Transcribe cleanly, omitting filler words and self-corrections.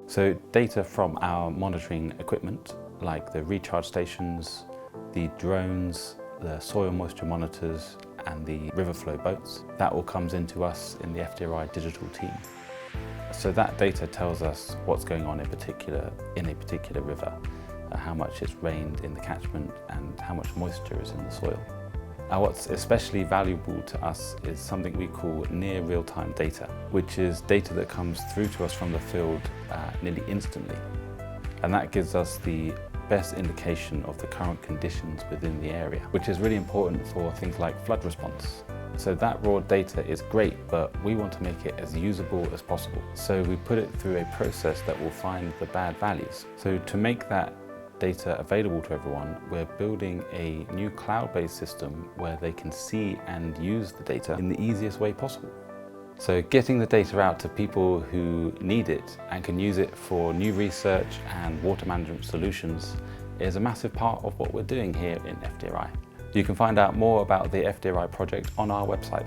So data from our monitoring equipment, like the recharge stations, the drones, the soil moisture monitors and the river flow boats, that all comes into us in the FDRI digital team. So that data tells us what's going on in a particular river, how much it's rained in the catchment and how much moisture is in the soil. Now what's especially valuable to us is something we call near real-time data, which is data that comes through to us from the field nearly instantly. And that gives us the best indication of the current conditions within the area, which is really important for things like flood response. So that raw data is great, but we want to make it as usable as possible. So we put it through a process that will find the bad values. So to make that data available to everyone, we're building a new cloud-based system where they can see and use the data in the easiest way possible. So getting the data out to people who need it and can use it for new research and water management solutions is a massive part of what we're doing here in FDRI. You can find out more about the FDRI project on our website.